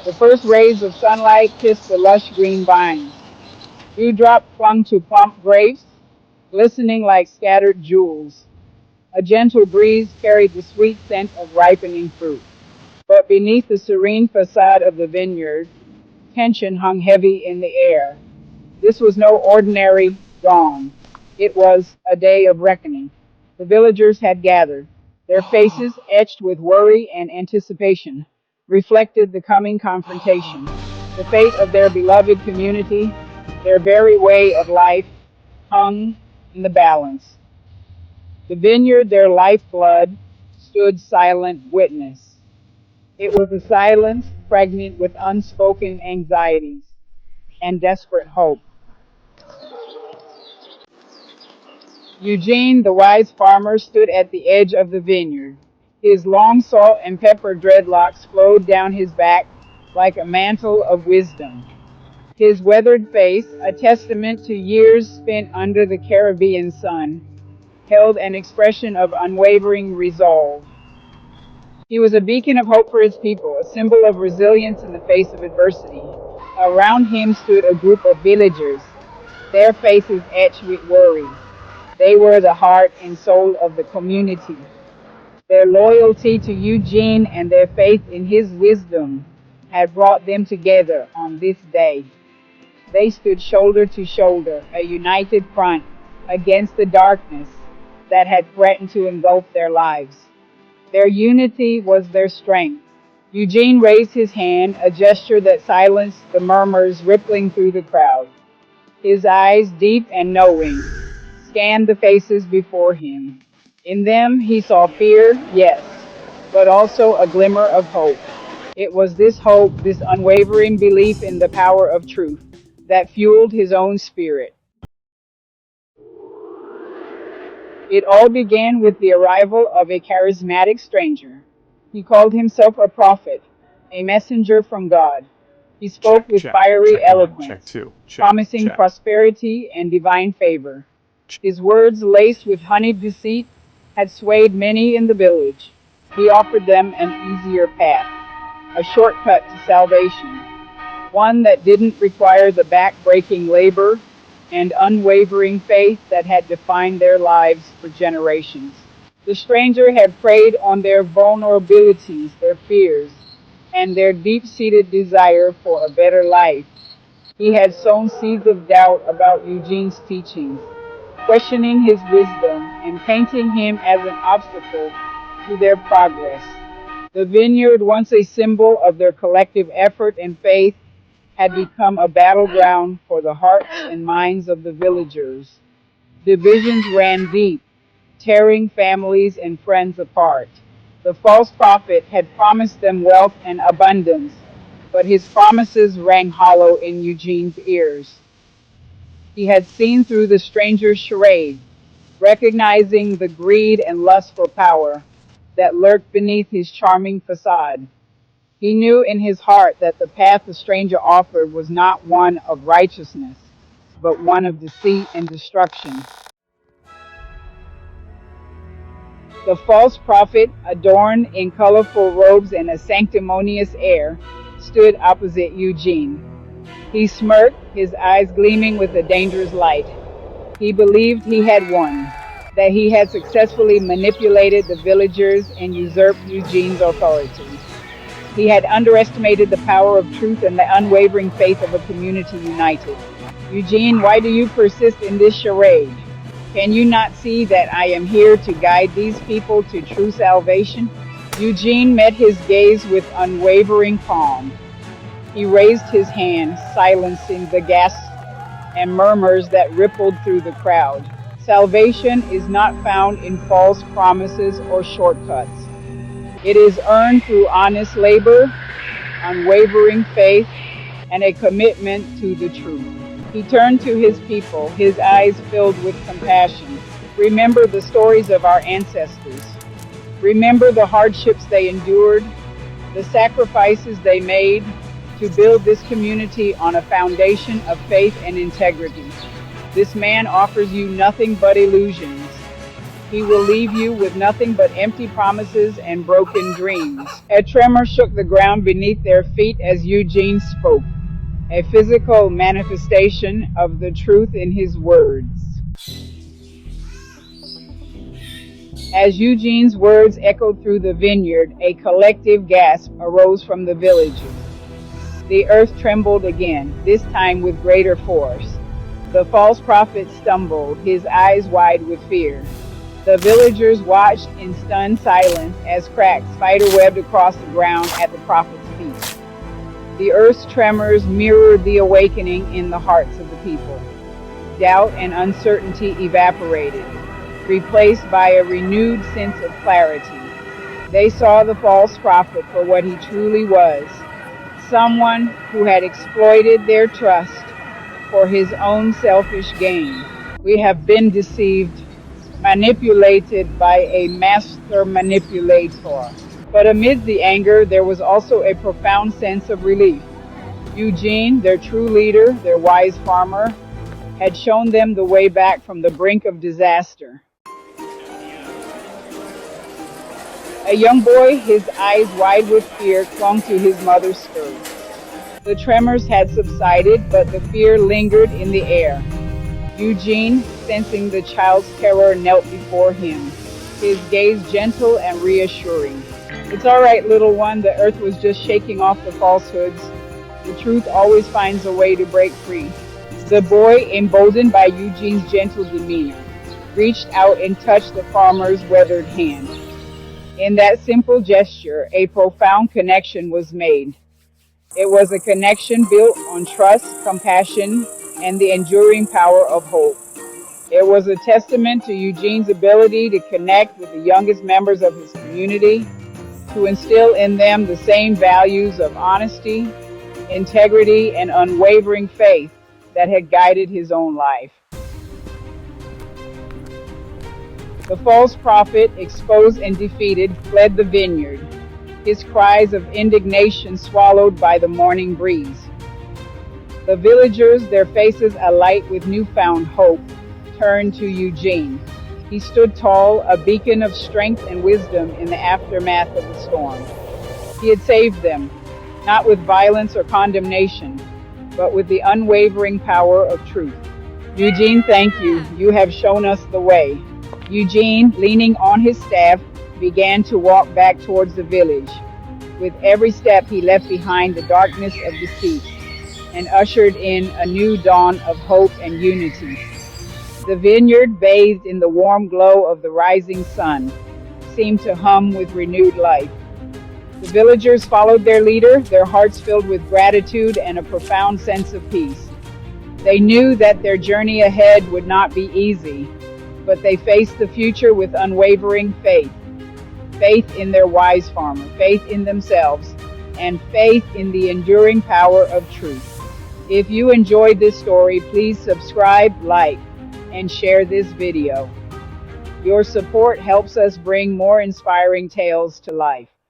The first rays of sunlight kissed the lush green vines. Dewdrop clung to plump grapes, glistening like scattered jewels. A gentle breeze carried the sweet scent of ripening fruit. But beneath the serene facade of the vineyard, tension hung heavy in the air. This was no ordinary dawn. It was a day of reckoning. The villagers had gathered. Their faces, etched with worry and anticipation, reflected the coming confrontation. The fate of their beloved community, their very way of life, hung in the balance. The vineyard, their lifeblood, stood silent witness. It was a silence pregnant with unspoken anxieties and desperate hope. Eugene, the wise farmer, stood at the edge of the vineyard. His long salt and pepper dreadlocks flowed down his back like a mantle of wisdom. His weathered face, a testament to years spent under the Caribbean sun, held an expression of unwavering resolve. He was a beacon of hope for his people, a symbol of resilience in the face of adversity. Around him stood a group of villagers, their faces etched with worry. They were the heart and soul of the community. Their loyalty to Eugene and their faith in his wisdom had brought them together on this day. They stood shoulder to shoulder, a united front against the darkness that had threatened to engulf their lives. Their unity was their strength. Eugene raised his hand, a gesture that silenced the murmurs rippling through the crowd. His eyes, deep and knowing, scanned the faces before him. In them he saw fear, yes, but also a glimmer of hope. It was this hope, this unwavering belief in the power of truth, that fueled his own spirit. It all began with the arrival of a charismatic stranger. He called himself a prophet, a messenger from God. He spoke with fiery eloquence, promising prosperity and divine favor. His words, laced with honeyed deceit, had swayed many in the village. He offered them an easier path, a shortcut to salvation, one that didn't require the back-breaking labor and unwavering faith that had defined their lives for generations. The stranger had preyed on their vulnerabilities, their fears, and their deep-seated desire for a better life. He had sown seeds of doubt about Eugene's teachings, questioning his wisdom and painting him as an obstacle to their progress. The vineyard, once a symbol of their collective effort and faith, had become a battleground for the hearts and minds of the villagers. Divisions ran deep, tearing families and friends apart. The false prophet had promised them wealth and abundance, but his promises rang hollow in Eugene's ears. He had seen through the stranger's charade, recognizing the greed and lust for power that lurked beneath his charming facade. He knew in his heart that the path the stranger offered was not one of righteousness, but one of deceit and destruction. The false prophet, adorned in colorful robes and a sanctimonious air, stood opposite Eugene. He smirked, his eyes gleaming with a dangerous light. He believed he had won, that he had successfully manipulated the villagers and usurped Eugene's authority. He had underestimated the power of truth and the unwavering faith of a community united. Eugene, why do you persist in this charade? Can you not see that I am here to guide these people to true salvation? Eugene met his gaze with unwavering calm. He raised his hand, silencing the gasps and murmurs that rippled through the crowd. Salvation is not found in false promises or shortcuts. It is earned through honest labor, unwavering faith, and a commitment to the truth. He turned to his people, his eyes filled with compassion. Remember the stories of our ancestors. Remember the hardships they endured, the sacrifices they made to build this community on a foundation of faith and integrity. This man offers you nothing but illusions. He will leave you with nothing but empty promises and broken dreams. A tremor shook the ground beneath their feet as Eugene spoke, a physical manifestation of the truth in his words. As Eugene's words echoed through the vineyard, a collective gasp arose from the villagers. The earth trembled again, this time with greater force. The false prophet stumbled, his eyes wide with fear. The villagers watched in stunned silence as cracks spiderwebbed across the ground at the prophet's feet. The earth's tremors mirrored the awakening in the hearts of the people. Doubt and uncertainty evaporated, replaced by a renewed sense of clarity. They saw the false prophet for what he truly was, someone who had exploited their trust for his own selfish gain. We have been deceived, manipulated by a master manipulator. But amid the anger, there was also a profound sense of relief. Eugene, their true leader, their wise farmer, had shown them the way back from the brink of disaster. A young boy, his eyes wide with fear, clung to his mother's skirt. The tremors had subsided, but the fear lingered in the air. Eugene, sensing the child's terror, knelt before him, his gaze gentle and reassuring. "It's all right, little one, the earth was just shaking off the falsehoods. The truth always finds a way to break free." The boy, emboldened by Eugene's gentle demeanor, reached out and touched the farmer's weathered hand. In that simple gesture, a profound connection was made. It was a connection built on trust, compassion, and the enduring power of hope. It was a testament to Eugene's ability to connect with the youngest members of his community, to instill in them the same values of honesty, integrity, and unwavering faith that had guided his own life. The false prophet, exposed and defeated, fled the vineyard, his cries of indignation swallowed by the morning breeze. The villagers, their faces alight with newfound hope, turned to Eugene. He stood tall, a beacon of strength and wisdom in the aftermath of the storm. He had saved them, not with violence or condemnation, but with the unwavering power of truth. "Eugene, thank you. You have shown us the way." Eugene, leaning on his staff, began to walk back towards the village. With every step, he left behind the darkness of deceit and ushered in a new dawn of hope and unity. The vineyard, bathed in the warm glow of the rising sun, seemed to hum with renewed life. The villagers followed their leader, their hearts filled with gratitude and a profound sense of peace. They knew that their journey ahead would not be easy, but they faced the future with unwavering faith. Faith in their wise farmer, faith in themselves, and faith in the enduring power of truth. If you enjoyed this story, please subscribe, like, and share this video. Your support helps us bring more inspiring tales to life.